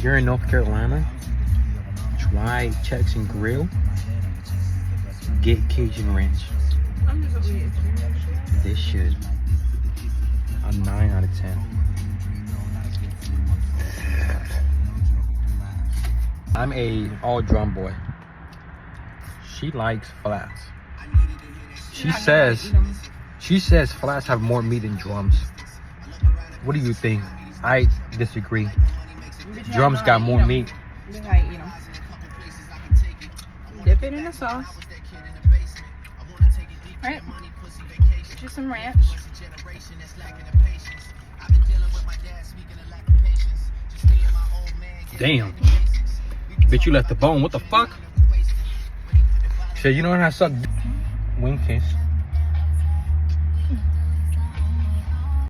You're in North Carolina. Try Chex and Grill. Get Cajun Ranch. I'm just a weird. This shit. A 9 out of 10. I'm a all drum boy. She likes flats. She says flats have more meat than drums. What do you think? I disagree. Drums got more meat. Dip it in the sauce. Right? Just some ranch. Damn. Bitch, you left the bone. What the fuck? Shit, you know how I suck wing kiss.